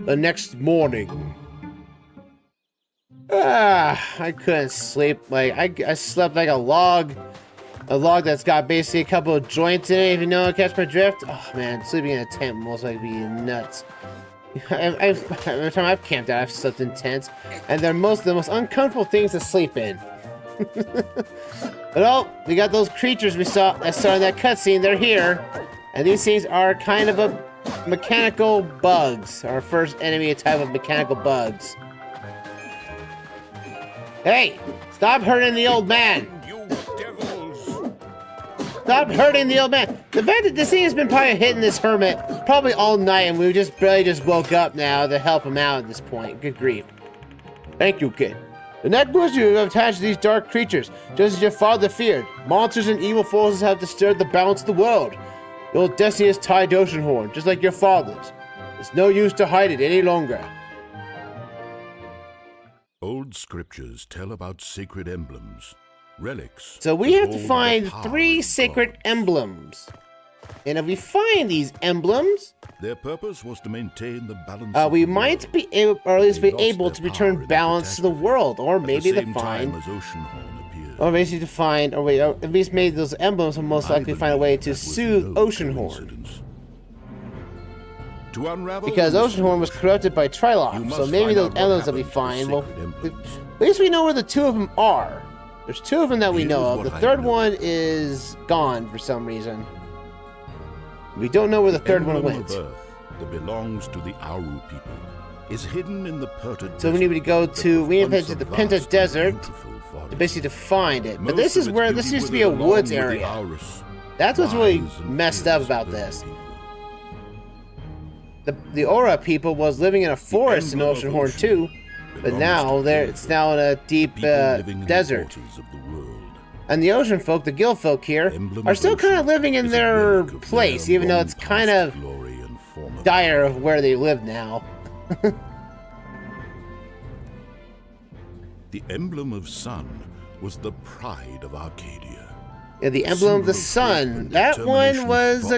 The next morning. I couldn't sleep. Like, I slept like a log. A log that's got basically a couple of joints in it, if you know, catch my drift. Oh man, sleeping in a tent most likely be nuts. Every time I've camped out, I've slept in tents, and they're the most uncomfortable things to sleep in. But oh, we got those creatures we saw that started that cutscene. They're here, and these things are kind of a mechanical bugs. Our first enemy, a type of mechanical bugs. Hey, stop hurting the old man! You devils! Stop hurting the old man! The fact that this thing has been probably hitting this hermit probably all night, and we just barely just woke up now to help him out at this point. Good grief. Thank you, kid. The necklace you have attached to these dark creatures, just as your father feared. Monsters and evil forces have disturbed the balance of the world. Your destiny is tied to Oceanhorn, just like your father's. It's no use to hide it any longer. Old scriptures tell about sacred emblems, relics. So we have to find 3 sacred emblems. And if we find these emblems, their purpose was to maintain the balance. We might be able, or at least be able to return balance to the world, or maybe to find, or basically to find, or wait, or at least maybe those emblems will most likely find a way to soothe Oceanhorn. To unravel, because Oceanhorn was corrupted by Trilop, so maybe those emblems that we find, well, at least we know where the 2 of them are. There's 2 of them that we know of. The 3rd one is gone for some reason. We don't know where the 3rd one went. That belongs to the Aru people is hidden in the Purta. So we need to go to head to the Penta Desert to basically to find it. But this is where this used to be a woods area. That's what's really messed up about this. The Aura people was living in a forest in Oceanhorn too, but now it's now in a deep desert. And the ocean folk, the guild folk here, are still kind of living in their place, even though it's kind of dire of where they live now. The emblem of sun was the pride of Arcadia. Yeah, the emblem of the sun. That one was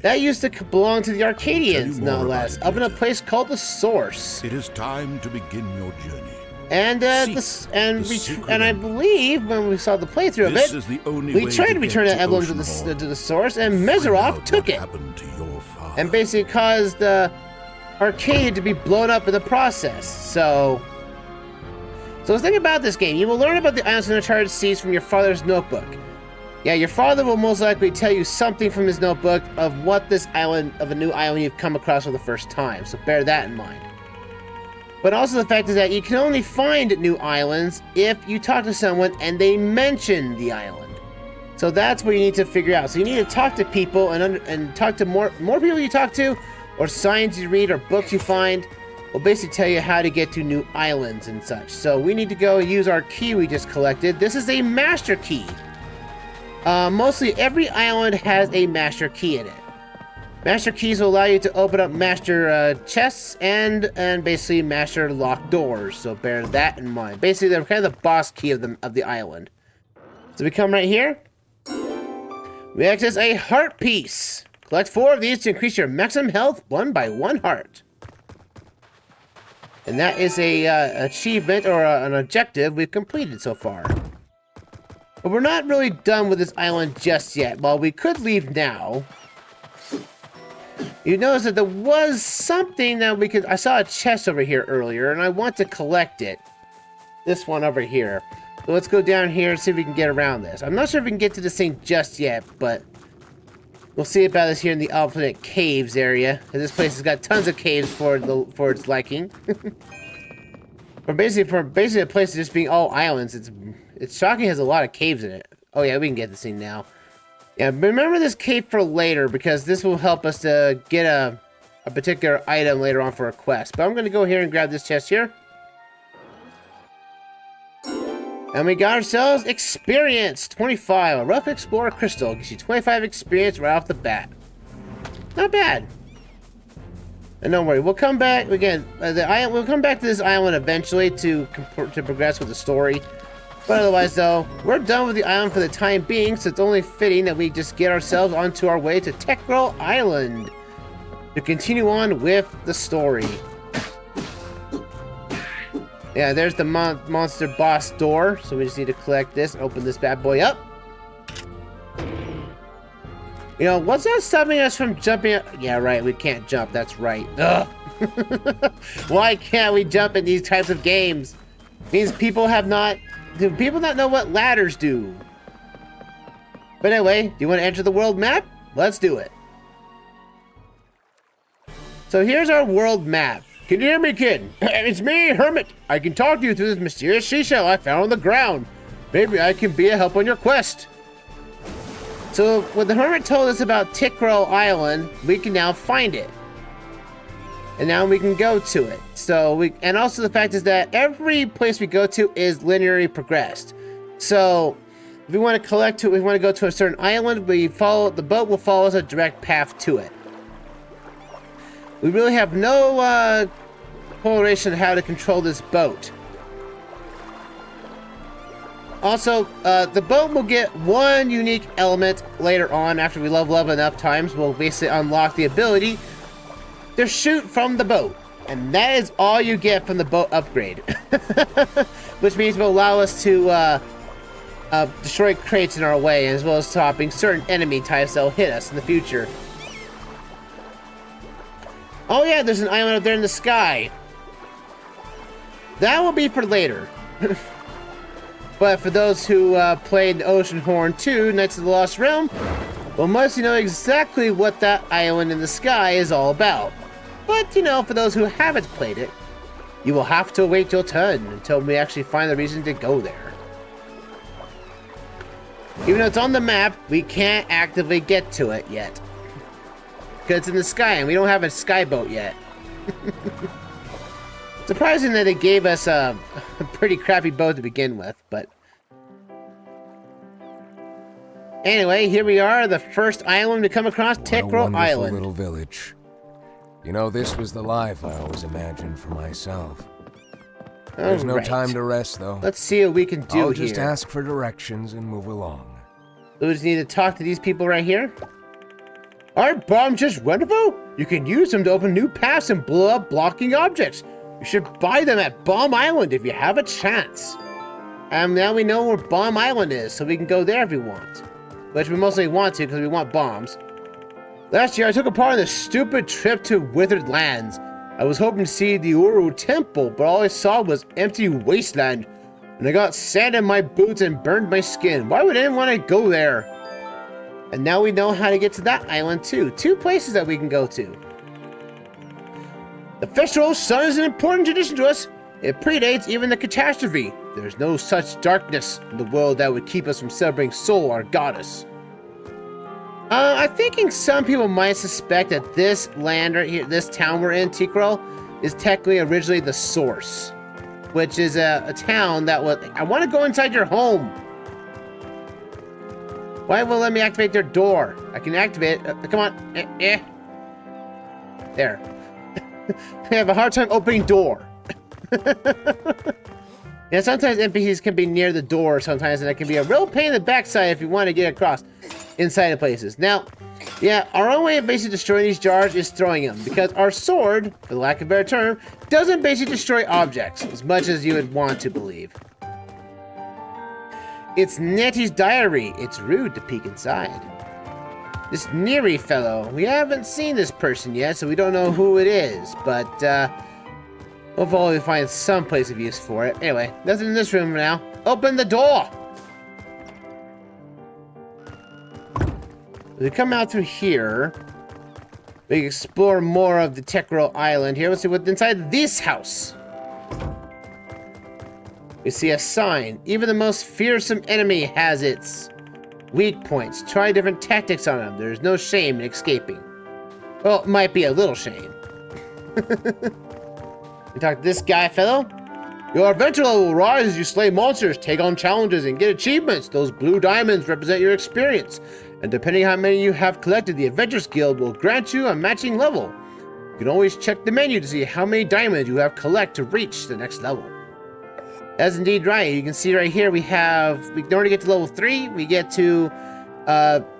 that used to belong to the Arcadians, no less, up in a place called the Source. It is time to begin your journey. And I believe when we saw the playthrough of it, we tried to return that emblem to the Source, and Mezarov took it, and basically caused Arcadia to be blown up in the process. So the thing about this game, you will learn about the islands in Uncharted Seas from your father's notebook. Yeah, your father will most likely tell you something from his notebook of what this island, of a new island you've come across for the first time, so bear that in mind. But also the fact is that you can only find new islands if you talk to someone and they mention the island. So that's what you need to figure out. So you need to talk to people and talk to more people you talk to, or signs you read, or books you find, will basically tell you how to get to new islands and such. So we need to go use our key we just collected. This is a master key. Mostly every island has a master key in it. Master keys will allow you to open up master chests and basically master locked doors. So bear that in mind. Basically, they're kind of the boss key of the island. So we come right here. We access a heart piece. Collect 4 of these to increase your maximum health 1 by 1 heart. And that is a achievement or an objective we've completed so far. But we're not really done with this island just yet. While we could leave now, you notice that there was something that we could... I saw a chest over here earlier, and I want to collect it. This one over here. So let's go down here and see if we can get around this. I'm not sure if we can get to this thing just yet, but we'll see about this here in the alternate caves area. And this place has got tons of caves for its liking. For basically a place just being all islands, it's shocking it has a lot of caves in it. Oh yeah, we can get this thing now. Yeah, remember this cave for later, because this will help us to get a particular item later on for a quest. But I'm going to go here and grab this chest here. And we got ourselves experience, 25. A rough explorer crystal gives you 25 experience right off the bat. Not bad. And don't worry, we'll come back again. We'll come back to this island eventually to progress with the story. But otherwise, though, we're done with the island for the time being, so it's only fitting that we just get ourselves onto our way to Techro Island to continue on with the story. Yeah, there's the monster boss door, so we just need to collect this, open this bad boy up. You know, what's that stopping us from jumping? Yeah, right, we can't jump, that's right. Ugh. Why can't we jump in these types of games? Means people do people not know what ladders do? But anyway, do you want to enter the world map? Let's do it. So here's our world map. Can you hear me, kid? It's me, Hermit. I can talk to you through this mysterious seashell I found on the ground. Maybe I can be a help on your quest. So when the Hermit told us about Techro Island, we can now find it. And now we can go to it. And also the fact is that every place we go to is linearly progressed. So if we want to go to a certain island, the boat will follow us a direct path to it. We really have no correlation on how to control this boat. Also, the boat will get one unique element later on after we level up enough times. We'll basically unlock the ability to shoot from the boat. And that is all you get from the boat upgrade. Which means it will allow us to destroy crates in our way, as well as stopping certain enemy types that will hit us in the future. Oh yeah, there's an island up there in the sky. That will be for later. But for those who played Oceanhorn 2, Knights of the Lost Realm, will mostly know exactly what that island in the sky is all about. But, you know, for those who haven't played it, you will have to wait your turn until we actually find the reason to go there. Even though it's on the map, we can't actively get to it yet. Because it's in the sky and we don't have a skyboat yet. Surprising that they gave us a pretty crappy boat to begin with, but... Anyway, here we are, the first island to come across, Techro Island. Little village. You know, this was the life I always imagined for myself. There's no time to rest, though. Let's see what we can do here. I'll just ask for directions and move along. So we just need to talk to these people right here. Aren't bombs just wonderful? You can use them to open new paths and blow up blocking objects. You should buy them at Bomb Island if you have a chance. And now we know where Bomb Island is, so we can go there if we want. Which we mostly want to, because we want bombs. Last year, I took a part in this stupid trip to Withered Lands. I was hoping to see the Uru Temple, but all I saw was empty wasteland. And I got sand in my boots and burned my skin. Why would anyone want to go there? And now we know how to get to that island too. 2 places that we can go to. The festival sun is an important tradition to us. It predates even the catastrophe. There's no such darkness in the world that would keep us from celebrating Sol, our goddess. I'm thinking some people might suspect that this land right here, this town we're in, Techro, is technically originally the source. Which is a town that would... I want to go inside your home. Why won't let me activate their door? I can activate it. Come on. There. I have a hard time opening door. Yeah, sometimes NPCs can be near the door sometimes, and it can be a real pain in the backside if you want to get across inside of places. Now, yeah, our own way of basically destroying these jars is throwing them, because our sword, for lack of a better term, doesn't basically destroy objects as much as you would want to believe. It's Nettie's diary. It's rude to peek inside. This Neary fellow, we haven't seen this person yet, so we don't know who it is, but hopefully we find some place of use for it. Anyway, nothing in this room now. Open the door! We come out through here. We can explore more of the Techro Island here. Let's see what's inside this house. We see a sign. Even the most fearsome enemy has its weak points. Try different tactics on them. There's no shame in escaping. Well, it might be a little shame. We talk to this guy, fellow. Your adventure level will rise as you slay monsters, take on challenges, and get achievements. Those blue diamonds represent your experience. And depending on how many you have collected, the Adventures Guild will grant you a matching level. You can always check the menu to see how many diamonds you have collect to reach the next level. That's indeed right. You can see right here we in order to get to level 3, we get to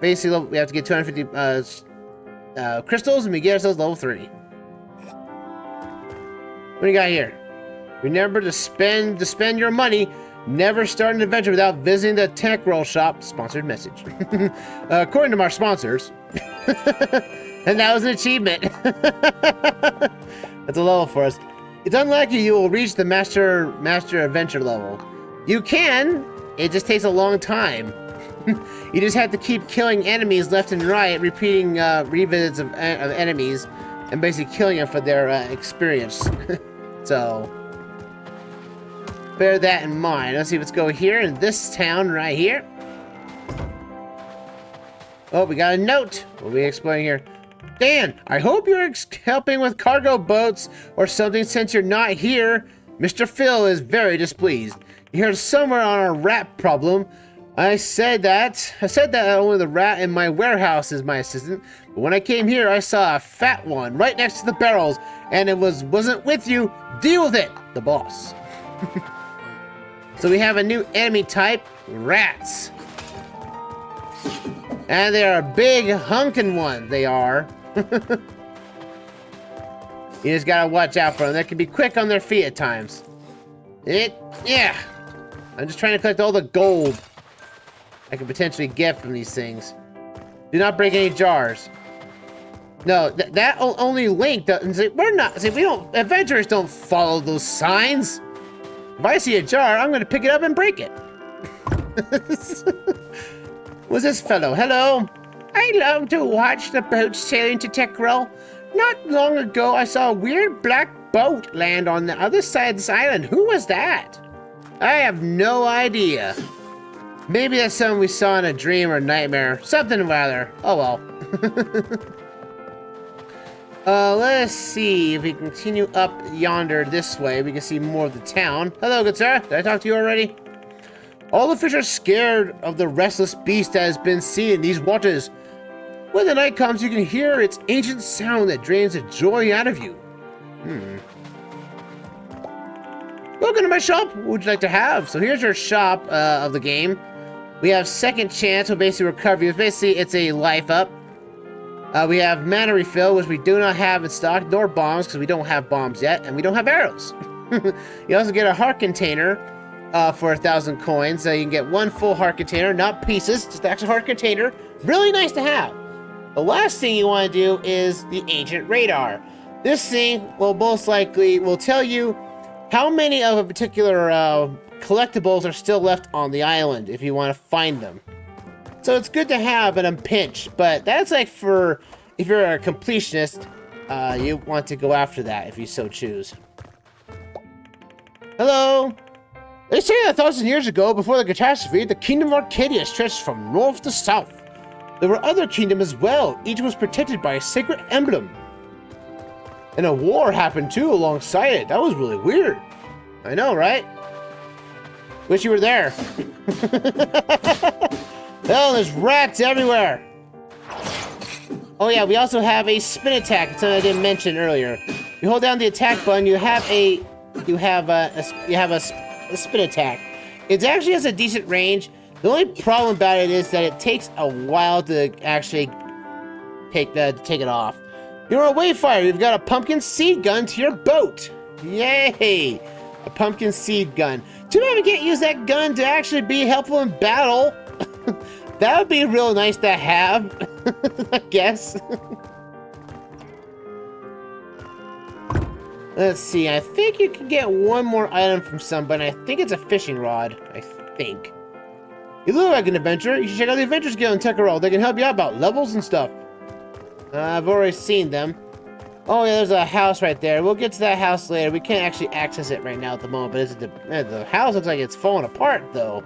basically we have to get 250 crystals, and we get ourselves level 3. What do you got here? Remember to spend your money. Never start an adventure without visiting the tech roll shop. Sponsored message. According to our sponsors. And that was an achievement. That's a level for us. It's unlikely you will reach the master adventure level. You can. It just takes a long time. You just have to keep killing enemies left and right, repeating revisits of enemies, and basically killing them for their experience. So, bear that in mind. Let's see, let's go here in this town right here. Oh, we got a note. What are we exploring here? Dan, I hope you're helping with cargo boats or something since you're not here. Mr. Phil is very displeased. He heard somewhere on our rat problem. I said that only the rat in my warehouse is my assistant. But when I came here, I saw a fat one right next to the barrels, and it wasn't with you. Deal with it, the boss. So we have a new enemy type, rats. And they are a big hunkin' one, they are. You just gotta watch out for them. They can be quick on their feet at times. Yeah. I'm just trying to collect all the gold I can potentially get from these things. Do not break any jars. No, that only Link doesn't say. Adventurers don't follow those signs. If I see a jar, I'm gonna pick it up and break it. What's this fellow? Hello. I love to watch the boats sailing to Tekrel. Not long ago, I saw a weird black boat land on the other side of this island. Who was that? I have no idea. Maybe that's something we saw in a dream or nightmare. Something rather. Oh well. Let's see if we continue up yonder this way. We can see more of the town. Hello, good sir. Did I talk to you already? All the fish are scared of the restless beast that has been seen in these waters. When the night comes, you can hear its ancient sound that drains the joy out of you. Welcome to my shop. What would you like to have? So here's your shop of the game. We have second chance, so basically recovery. Basically, it's a life up. We have mana refill, which we do not have in stock, nor bombs, because we don't have bombs yet, and we don't have arrows. You also get a heart container for 1,000 coins. So you can get one full heart container, not pieces, just the actual heart container. Really nice to have. The last thing you want to do is the ancient radar. This thing will most likely tell you how many of a particular collectibles are still left on the island if you want to find them. So it's good to have in a pinch, but that's like for if you're a completionist, you want to go after that if you so choose. Hello. They say that 1,000 years ago, before the catastrophe, the kingdom of Arcadia stretched from north to south. There were other kingdoms as well. Each was protected by a sacred emblem. And a war happened too alongside it. That was really weird. I know, right? Wish you were there. Hell, there's rats everywhere. Oh yeah, we also have a spin attack. It's something I didn't mention earlier. You hold down the attack button, you have a spin attack. It actually has a decent range. The only problem about it is that it takes a while to actually take it off. You're a wayfinder. You've got a pumpkin seed gun to your boat. Yay! A pumpkin seed gun. Too bad we can't use that gun to actually be helpful in battle. That would be real nice to have, I guess. Let's see. I think you can get one more item from somebody. I think it's a fishing rod. I think. You look like an adventurer. You should check out the Adventures Guild in Tekrel. They can help you out about levels and stuff. I've already seen them. Oh yeah, there's a house right there. We'll get to that house later. We can't actually access it right now at the moment, but the house looks like it's falling apart though.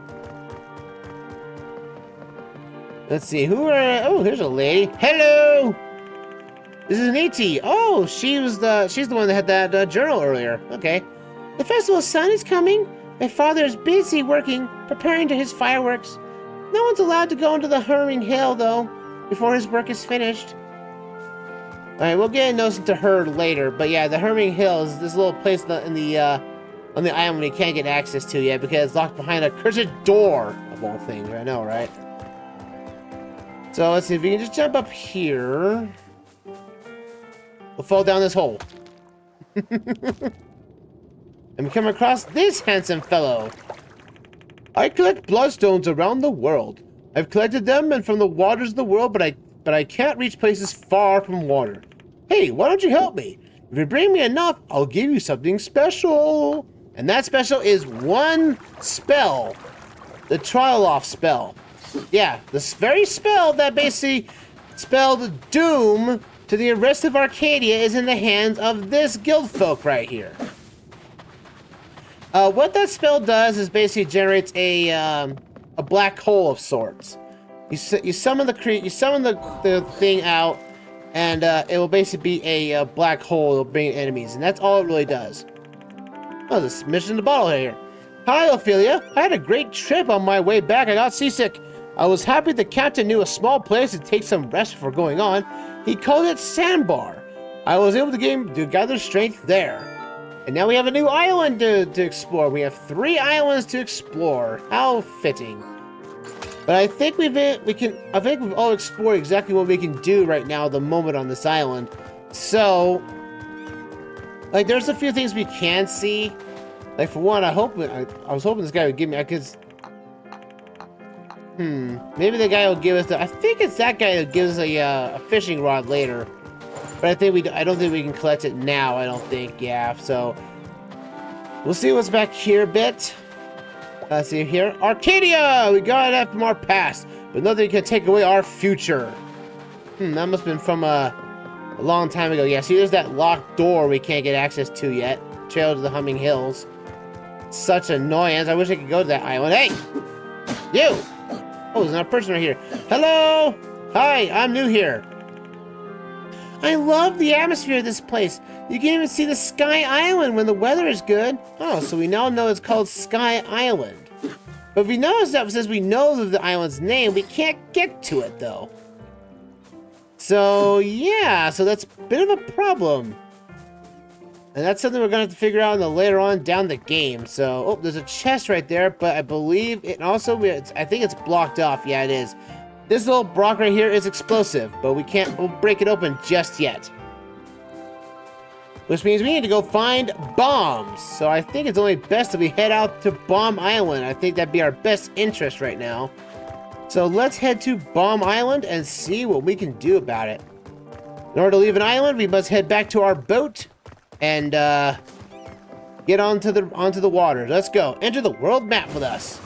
Let's see, oh, here's a lady. Hello! This is Niti. Oh, she's the one that had that journal earlier. Okay. The festival sun is coming. My father is busy working, preparing to his fireworks. No one's allowed to go into the Hurming Hill, though, before his work is finished. Alright, we'll get those into her later, but yeah, the Humming Hills is this little place on the island we can't get access to yet because it's locked behind a cursed door, of all things. I know, right? So let's see if we can just jump up here. We'll fall down this hole. And we come across this handsome fellow. I collect bloodstones around the world. I've collected them and from the waters of the world, but I can't reach places far from water. Hey, why don't you help me? If you bring me enough, I'll give you something special. And that special is one spell. The trial-off spell. Yeah, this very spell that basically spelled doom to the rest of Arcadia is in the hands of this guild folk right here. What that spell does is basically generates a black hole of sorts. You summon the thing out, and it will basically be a black hole. It'll bring enemies, and that's all it really does. Oh, there's a mission in the bottle here. Hi, Ophelia. I had a great trip on my way back. I got seasick. I was happy the captain knew a small place to take some rest before going on. He called it Sandbar. I was able to gather strength there. And now we have a new island to explore. We have 3 islands to explore. How fitting. But I think we've all explored exactly what we can do right now at the moment on this island. So, like, there's a few things we can see. Like, for one, I was hoping this guy would give me, maybe the guy will give us I think it's that guy that gives us a fishing rod later. But I don't think we can collect it now, I don't think, yeah, so. We'll see what's back here a bit. Let's see here. Arcadia! We got it from our past, but nothing can take away our future. That must have been from a long time ago. Yeah, see, there's that locked door we can't get access to yet. Trail to the Humming Hills. Such annoyance. I wish I could go to that island. Hey! You! Oh, there's another person right here. Hello! Hi, I'm new here. I love the atmosphere of this place. You can even see the Sky Island when the weather is good. Oh, so we now know it's called Sky Island. But if we notice that since we know the island's name, we can't get to it, though. So, yeah, so that's a bit of a problem. And that's something we're going to have to figure out later on down the game. So, oh, there's a chest right there, but I believe it also, I think it's blocked off. Yeah, it is. This little block right here is explosive, but we'll break it open just yet. Which means we need to go find bombs. So I think it's only best that we head out to Bomb Island. I think that'd be our best interest right now. So let's head to Bomb Island and see what we can do about it. In order to leave an island, we must head back to our boat and get onto the water. Let's go. Enter the world map with us.